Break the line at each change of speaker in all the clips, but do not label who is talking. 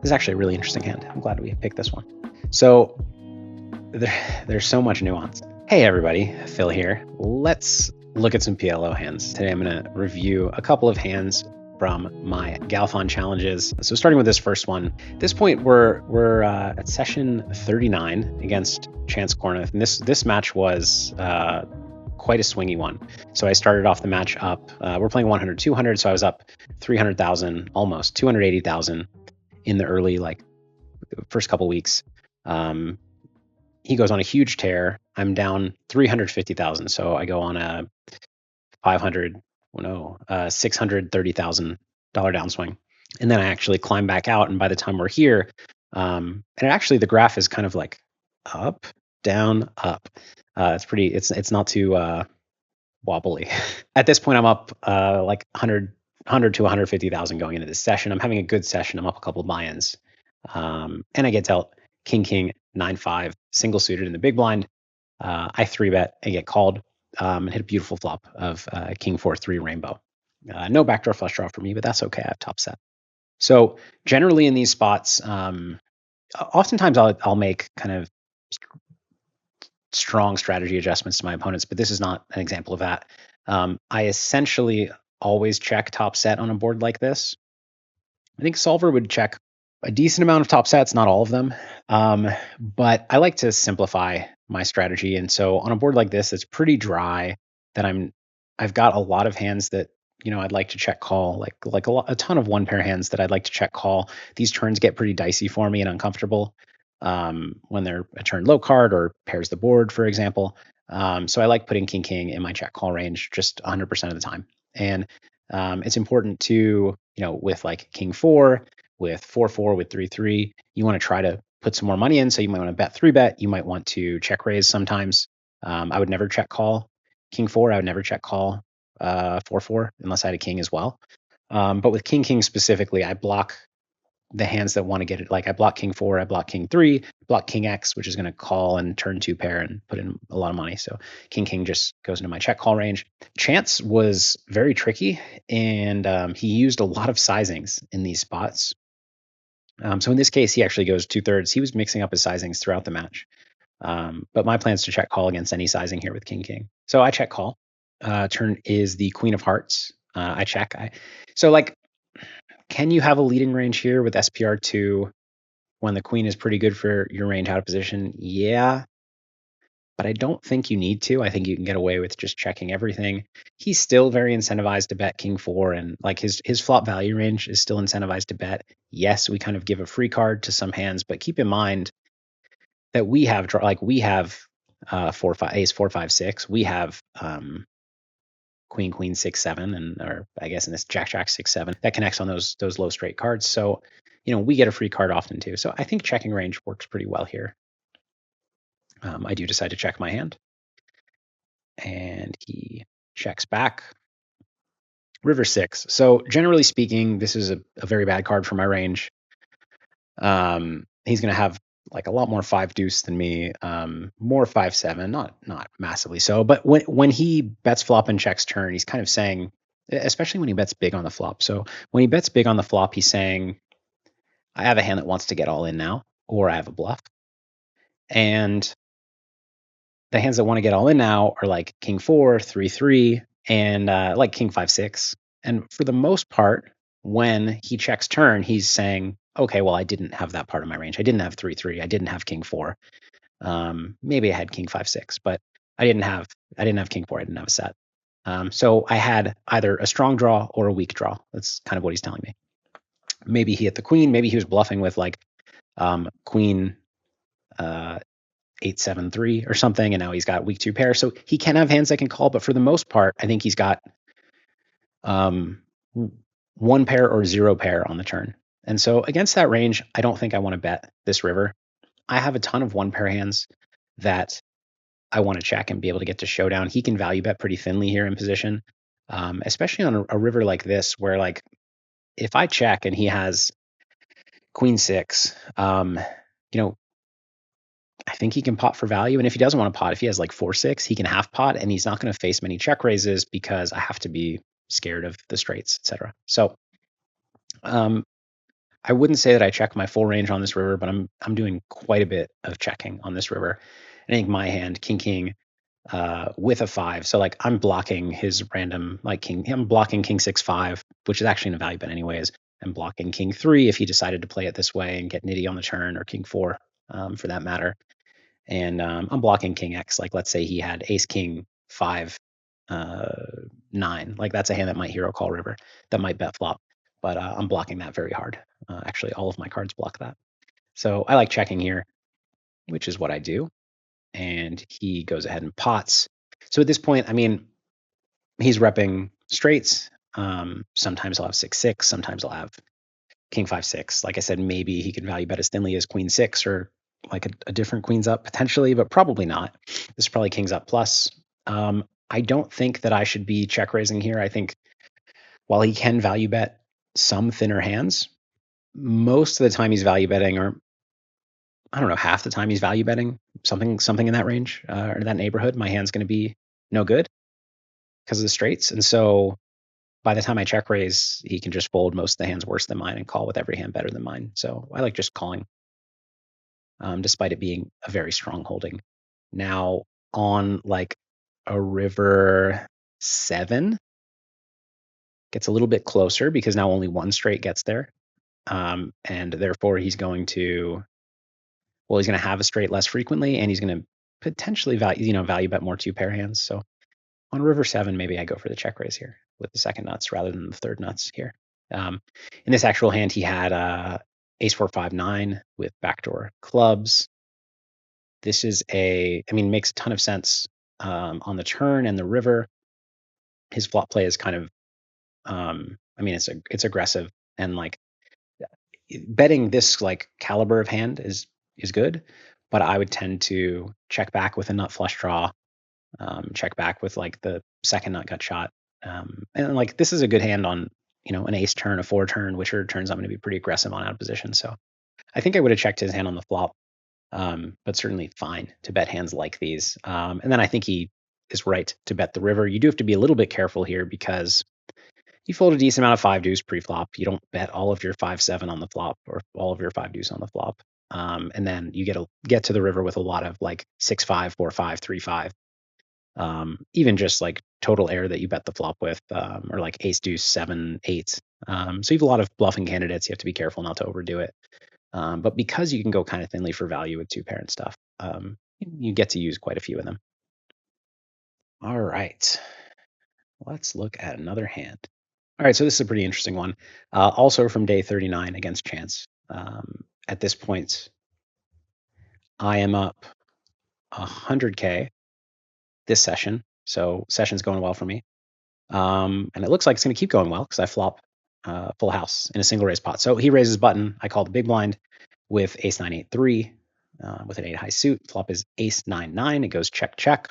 This is actually a really interesting hand. I'm glad we picked this one. So there's so much nuance. Hey everybody, Phil here. Let's look at some PLO hands. Today I'm going to review a couple of hands from my Galfond challenges. So starting with this first one, at this point we're at session 39 against Chance Kornuth, and this match was quite a swingy one. So I started off the match up. We're playing 100-200, so I was up 300,000, almost 280,000 in the early first couple weeks. He goes on a huge tear. I'm down 350,000, so I go on a $630,000 downswing, and then I actually climb back out. And by the time we're here, and actually the graph is kind of like up, down, up. It's not too wobbly. At this point, I'm up like 100 to 150,000 going into this session. I'm having a good session. I'm up a couple of buy-ins, and I get dealt king 9-5 single suited in the big blind. I 3-bet and get called, and hit a beautiful flop of king 4-3 rainbow. No backdoor flush draw for me, but that's okay. I have top set. So generally in these spots, oftentimes I'll make kind of strong strategy adjustments to my opponents, but this is not an example of that. I essentially always check top set on a board like this. I think Solver would check a decent amount of top sets, not all of them, but I like to simplify my strategy. And so on a board like this, it's pretty dry, that I've got a lot of hands that I'd like to check call, like a ton of one pair hands that I'd like to check call. These turns get pretty dicey for me and uncomfortable when they're a turn low card or pairs the board, for example. So I like putting king in my check call range just 100% of the time. And it's important to, with like king 4, with 4-4, with 3-3, you want to try to put some more money in. So you might want to bet 3-bet. You might want to check raise sometimes. I would never check call king 4. I would never check call 4-4 unless I had a king as well. But with king specifically, I block the hands that want to get it. Like I block king 4, I block king 3, block king X, which is going to call and turn 2 pair and put in a lot of money. So king just goes into my check call range. Chance was very tricky, and he used a lot of sizings in these spots. So in this case, he actually goes 2/3. He was mixing up his sizings throughout the match. But my plan is to check call against any sizing here with king. So I check call. Turn is the queen of hearts. I check. Can you have a leading range here with SPR2 when the queen is pretty good for your range out of position? Yeah, but I don't think you need to. I think you can get away with just checking everything. He's still very incentivized to bet king 4, and like his flop value range is still incentivized to bet. Yes, we kind of give a free card to some hands, but keep in mind that we have 4, 5, ace 4, 5, 6. We have queen 6, 7, or I guess in this jack 6, 7 that connects on those low straight cards. So we get a free card often too. So I think checking range works pretty well here. I do decide to check my hand, and he checks back. River 6. So generally speaking, this is a very bad card for my range. He's going to have like a lot more 5 deuce than me, more 5-7, not massively so. But when he bets flop and checks turn, he's kind of saying, especially when he bets big on the flop. So when he bets big on the flop, he's saying, I have a hand that wants to get all in now, or I have a bluff. And the hands that want to get all in now are like king 4, 3-3, and like king 5-6. And for the most part, when he checks turn, he's saying, okay, well, I didn't have that part of my range. I didn't have 3-3. I didn't have king 4. Maybe I had king 5-6, but I didn't have king 4. I didn't have a set. So I had either a strong draw or a weak draw. That's kind of what he's telling me. Maybe he hit the queen. Maybe he was bluffing with like queen 8-7-3 or something, and now he's got weak 2 pair. So he can have hands that can call, but for the most part, I think he's got 1 pair or 0 pair on the turn. And so against that range, I don't think I want to bet this river. I have a ton of 1 pair hands that I want to check and be able to get to showdown. He can value bet pretty thinly here in position, especially on a river like this, where like if I check and he has queen 6, I think he can pot for value. And if he doesn't want to pot, if he has like 4-6, he can half pot, and he's not going to face many check raises because I have to be scared of the straights, etc. So I wouldn't say that I check my full range on this river, but I'm doing quite a bit of checking on this river. And I think my hand, king, with a 5. So like I'm blocking his random like king. I'm blocking king 6 5, which is actually an value bet anyways. I'm blocking king 3 if he decided to play it this way and get nitty on the turn, or king 4 for that matter. And I'm blocking king X. Like let's say he had ace king 5 uh, 9. Like that's a hand that might hero call river, that might bet flop. But I'm blocking that very hard. Actually, all of my cards block that. So I like checking here, which is what I do. And he goes ahead and pots. So at this point, I mean, he's repping straights. Sometimes I'll have 6 6. Sometimes I'll have king 5 6. Like I said, maybe he can value bet as thinly as queen 6 or like a different queens up potentially, but probably not. This is probably kings up plus. I don't think that I should be check raising here. I think while he can value bet some thinner hands, most of the time he's value betting, or I don't know, half the time he's value betting something in that range or that neighborhood. My hand's going to be no good because of the straights, and so by the time I check raise, he can just fold most of the hands worse than mine and call with every hand better than mine. So I like just calling, despite it being a very strong holding. Now on like a river 7, gets a little bit closer because now only one straight gets there. And therefore he's going to have a straight less frequently, and he's going to potentially value bet more 2-pair hands. So on river 7, maybe I go for the check raise here with the second nuts rather than the third nuts here. In this actual hand, he had ace 4 5 9 with backdoor clubs. This is makes a ton of sense on the turn and the river. His flop play is kind of, it's aggressive, and like betting this like caliber of hand is good, but I would tend to check back with a nut flush draw, check back with like the second nut gut shot, and like this is a good hand on an ace turn, a 4 turn, which are turns I'm going to be pretty aggressive on out of position. So I think I would have checked his hand on the flop, but certainly fine to bet hands like these. And then I think he is right to bet the river. You do have to be a little bit careful here because you fold a decent amount of 5 deuce pre-flop. You don't bet all of your 5 7 on the flop or all of your 5 deuce on the flop. And then you get to the river with a lot of like 6 5, 4 5, 3 5. Even just like total air that you bet the flop with, or like ace deuce 7 8. So you have a lot of bluffing candidates. You have to be careful not to overdo it. But because you can go kind of thinly for value with 2-parent stuff, you get to use quite a few of them. All right, let's look at another hand. All right, so this is a pretty interesting one. Also from day 39 against Chance. At this point, I am up 100K this session. So session's going well for me. And it looks like it's going to keep going well because I flop full house in a single raise pot. So he raises button. I call the big blind with ace 9 8 3 with an 8 high suit. Flop is ace 9 9. It goes check check.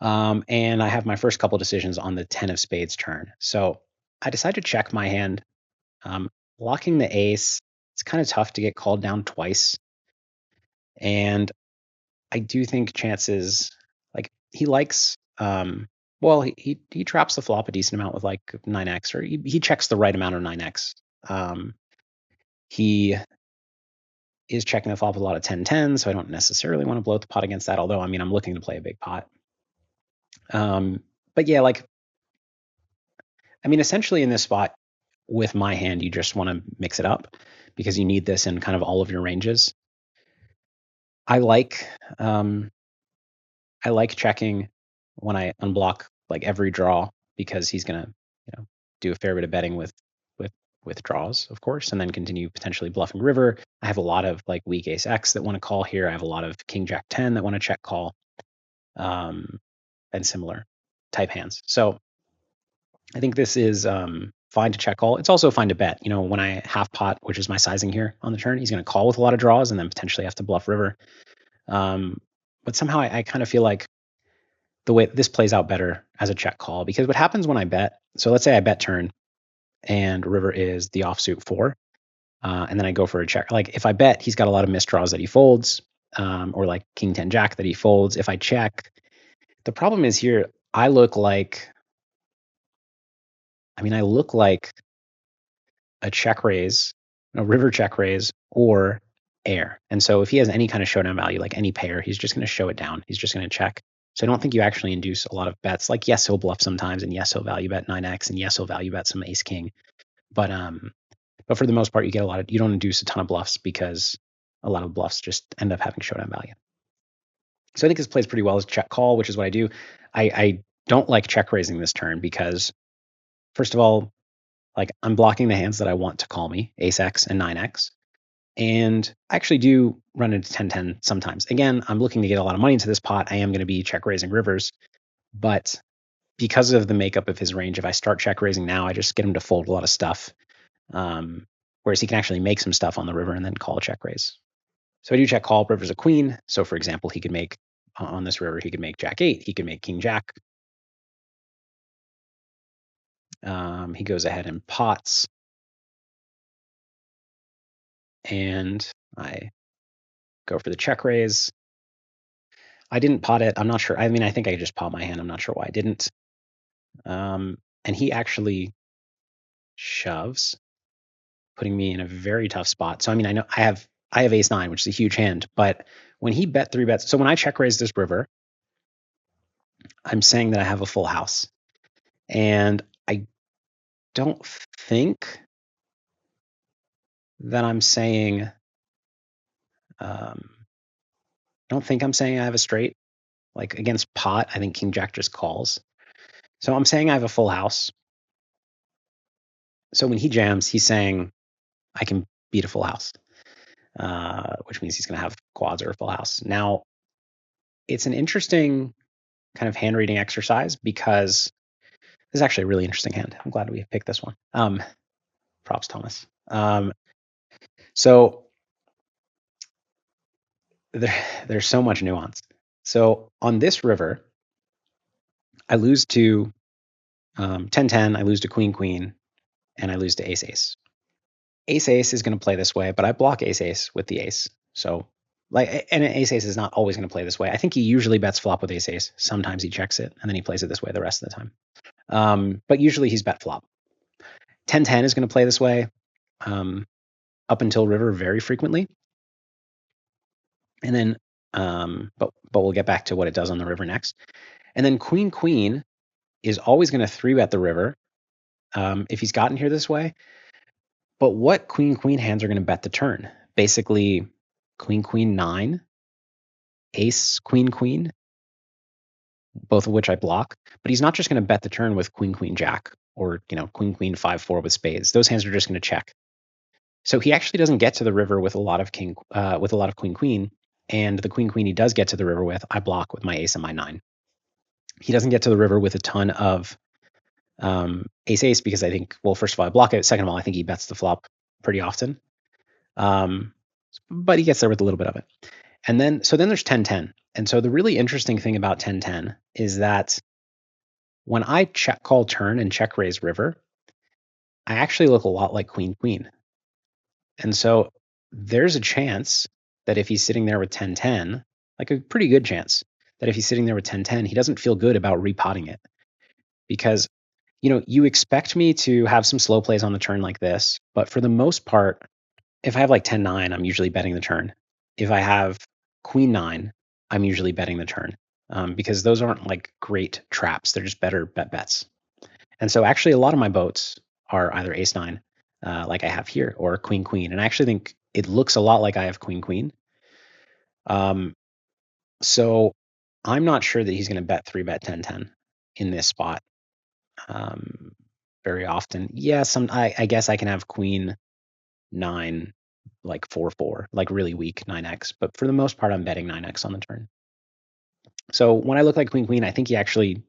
And I have my first couple decisions on the 10 of spades turn. So I decide to check my hand. Blocking the ace, it's kind of tough to get called down twice. And I do think Chances, like he likes, he traps the flop a decent amount with like 9x, or he checks the right amount of 9x. He is checking the flop with a lot of 10-10, so I don't necessarily want to blow the pot against that, although I'm looking to play a big pot. But yeah, essentially in this spot with my hand, you just want to mix it up because you need this in kind of all of your ranges. I like checking when I unblock like every draw because he's gonna do a fair bit of betting with draws, of course, and then continue potentially bluffing river. I have a lot of like weak ace X that want to call here. I have a lot of king jack 10 that want to check call, and similar type hands. So I think this is fine to check call. It's also fine to bet. When I half pot, which is my sizing here on the turn, he's going to call with a lot of draws and then potentially have to bluff river. But somehow I kind of feel like the way this plays out better as a check call, because what happens when I bet, so let's say I bet turn and river is the offsuit 4, and then I go for a check. Like if I bet, he's got a lot of misdraws that he folds, or like king 10 jack that he folds. If I check, the problem is here, I look like a check raise. river check raise, or air. And so if he has any kind of showdown value, like any pair, he's just going to show it down. He's just going to check. So I don't think you actually induce a lot of bets. Like, yes, he'll bluff sometimes, and yes, he'll value bet 9x, and yes, he'll value bet some ace king. But for the most part, you don't induce a ton of bluffs because a lot of bluffs just end up having showdown value. So I think this plays pretty well as check call, which is what I do. I don't like check raising this turn because, first of all, like I'm blocking the hands that I want to call me, ace x and 9x. And I actually do run into 10-10 sometimes. Again, I'm looking to get a lot of money into this pot. I am going to be check raising rivers. But because of the makeup of his range, if I start check raising now, I just get him to fold a lot of stuff. Whereas he can actually make some stuff on the river and then call a check raise. So I do check call, river's a queen. So for example, he could make, on this river, he could make jack 8. He could make king jack. He goes ahead and pots. And I go for the check raise. I didn't pot it. I'm not sure. I mean, I think I just pot my hand. I'm not sure why I didn't. And he actually shoves, putting me in a very tough spot. So I mean, I know I have ace 9, which is a huge hand. But when he bet 3 bets, so when I check raise this river, I'm saying that I have a full house. And I don't think that I'm saying, I don't think I'm saying I have a straight. Like against pot, I think king jack just calls. So I'm saying I have a full house. So when he jams, he's saying I can beat a full house, which means he's going to have quads or a full house. Now, it's an interesting kind of hand reading exercise because this is actually a really interesting hand. I'm glad we picked this one. Props, Thomas. So there's so much nuance. So on this river, I lose to 10-10, I lose to queen-queen, and I lose to ace-ace. Ace-ace is going to play this way, but I block ace-ace with the ace. So, and ace-ace is not always going to play this way. I think he usually bets flop with ace-ace. Sometimes he checks it, and then he plays it this way the rest of the time. But usually he's bet flop. 10-10 is going to play this way up until river very frequently. And then, but we'll get back to what it does on the river next. And then queen-queen is always going to 3-bet the river if he's gotten here this way. But what queen-queen hands are going to bet the turn? Basically, queen-queen 9, ace queen-queen, both of which I block. But he's not just going to bet the turn with queen-queen jack or queen-queen 5-4 with spades. Those hands are just going to check. So he actually doesn't get to the river with a lot of queen-queen, and the queen-queen he does get to the river with, I block with my ace and my 9. He doesn't get to the river with a ton of ace-ace because I think, well, first of all, I block it. Second of all, I think he bets the flop pretty often. But he gets there with a little bit of it. And then, so then there's 10-10. And so the really interesting thing about 10-10 is that when I check call turn and check raise river, I actually look a lot like queen-queen. And so there's a chance that if he's sitting there with 10-10, like a pretty good chance that if he's sitting there with 10-10, he doesn't feel good about repotting it. Because, you expect me to have some slow plays on the turn like this, but for the most part, if I have like 10-9, I'm usually betting the turn. If I have queen 9, I'm usually betting the turn because those aren't like great traps. They're just better bets. And so actually a lot of my boats are either ace 9, like I have here, or queen queen. And I actually think it looks a lot like I have queen queen. So I'm not sure that he's going to bet 3-bet 10-10 in this spot very often. Yeah, I guess I can have queen 9 like 4-4, like really weak 9x, but for the most part I'm betting 9x on the turn. So when I look like queen queen, I think he actually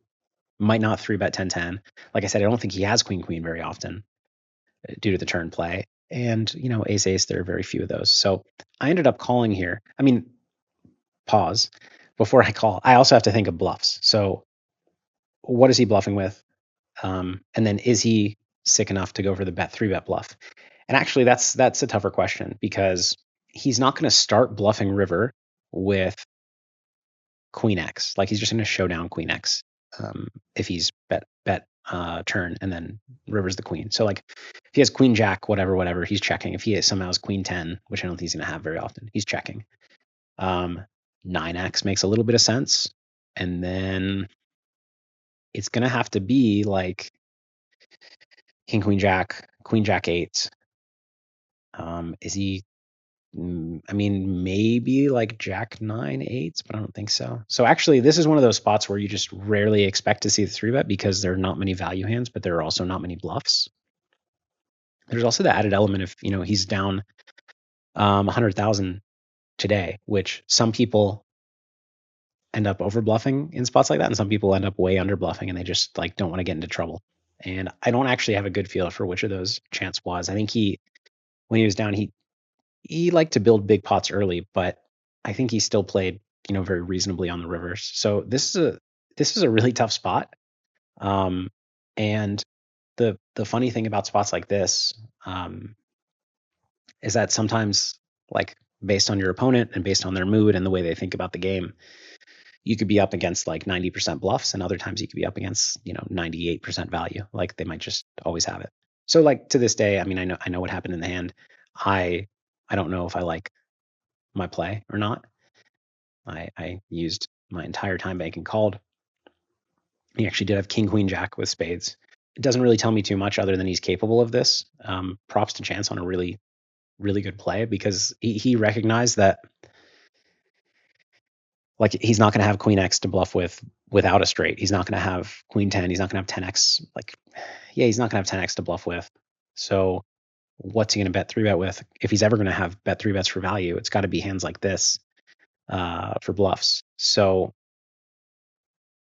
might not 3-bet 10-10. Like I said, I don't think he has queen queen very often due to the turn play. And ace ace, there are very few of those. So I ended up calling here. I mean, pause before I call. I also have to think of bluffs. So what is he bluffing with? And then is he sick enough to go for the 3-bet bluff? And actually, that's a tougher question because he's not going to start bluffing river with queen x. Like he's just going to show down queen x if he's bet turn and then rivers the queen. So like if he has queen jack, whatever, he's checking. If he somehow has queen 10, which I don't think he's going to have very often, he's checking. 9x makes a little bit of sense. And then it's going to have to be like king, queen, jack 8. Is he, I mean, maybe like jack 9 8, but I don't think so. So actually, this is one of those spots where you just rarely expect to see the 3-bet because there are not many value hands, but there are also not many bluffs. There's also the added element of, he's down 100,000 today, which some people end up over bluffing in spots like that, and some people end up way under bluffing, and they just like don't want to get into trouble. And I don't actually have a good feel for which of those Chance was. I think when he was down, he liked to build big pots early, but I think he still played, very reasonably on the rivers. So this is a really tough spot. And the funny thing about spots like this is that sometimes, like based on your opponent and based on their mood and the way they think about the game, you could be up against like 90% bluffs, and other times you could be up against 98% value. Like they might just always have it. So like to this day, I mean, I know what happened in the hand. I don't know if I like my play or not. I used my entire time bank and called. He actually did have king, queen, jack with spades. It doesn't really tell me too much other than he's capable of this. Props to Chance on a really, really good play, because he recognized that like he's not going to have queen x to bluff with without a straight. He's not going to have queen 10. He's not going to have 10x. Like, yeah, he's not going to have 10x to bluff with. So what's he going to bet 3-bet with? If he's ever going to have bet 3-bets for value, it's got to be hands like this for bluffs. So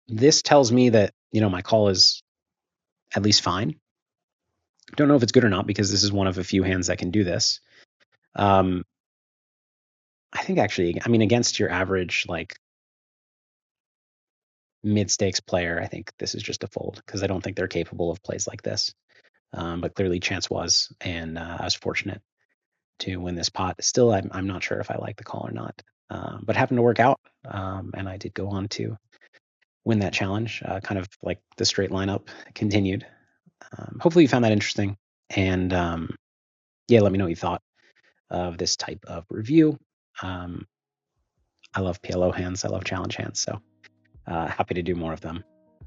this tells me that, my call is at least fine. Don't know if it's good or not, because this is one of a few hands that can do this. I think actually, I mean, against your average, like mid-stakes player, I think this is just a fold, because I don't think they're capable of plays like this. But clearly Chance was, and I was fortunate to win this pot. Still, I'm not sure if I like the call or not, but happened to work out, and I did go on to win that challenge. Kind of like the straight lineup continued. Hopefully you found that interesting, and yeah, let me know what you thought of this type of review. I love PLO hands. I love challenge hands. So happy to do more of them.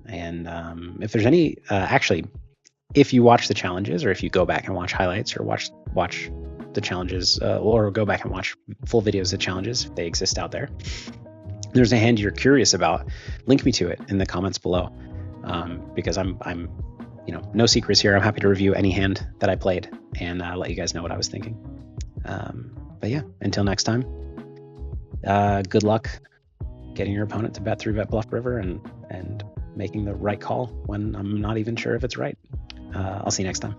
And if there's any, actually, if you watch the challenges, or if you go back and watch highlights, or watch the challenges, or go back and watch full videos of challenges, if they exist out there, there's a hand you're curious about, link me to it in the comments below, because I'm no secrets here. I'm happy to review any hand that I played and let you guys know what I was thinking. But yeah, until next time, good luck getting your opponent to bet 3-bet bluff river and making the right call when I'm not even sure if it's right. I'll see you next time.